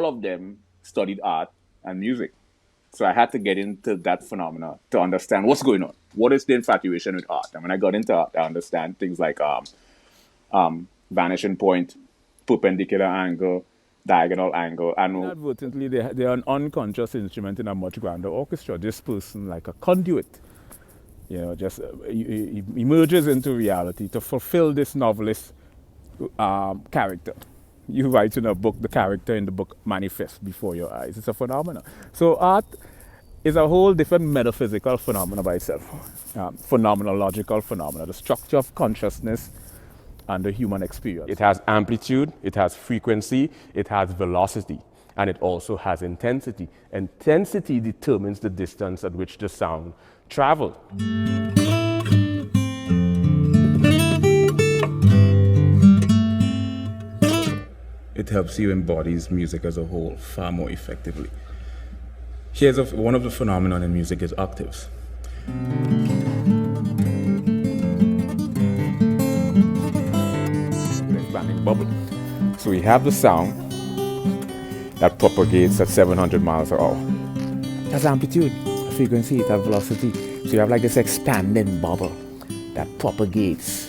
of them studied art and music. So I had to get into that phenomena to understand what's going on. What is the infatuation with art? And when I got into art, I understand things like vanishing point, perpendicular angle, diagonal angle. And inadvertently, they are an unconscious instrument in a much grander orchestra. This person, like a conduit, just emerges into reality to fulfill this novelist character. You write in a book, the character in the book manifests before your eyes. It's a phenomenon. So art is a whole different metaphysical phenomena by itself, phenomenological phenomena, the structure of consciousness and the human experience. It has amplitude, it has frequency, it has velocity, and it also has intensity. Intensity determines the distance at which the sound travels. It helps you embody music as a whole far more effectively. Here's one of the phenomena in music is octaves. Expanding bubble. So we have the sound that propagates at 700 miles per hour. That's amplitude, frequency, it has velocity. So you have like this expanding bubble that propagates.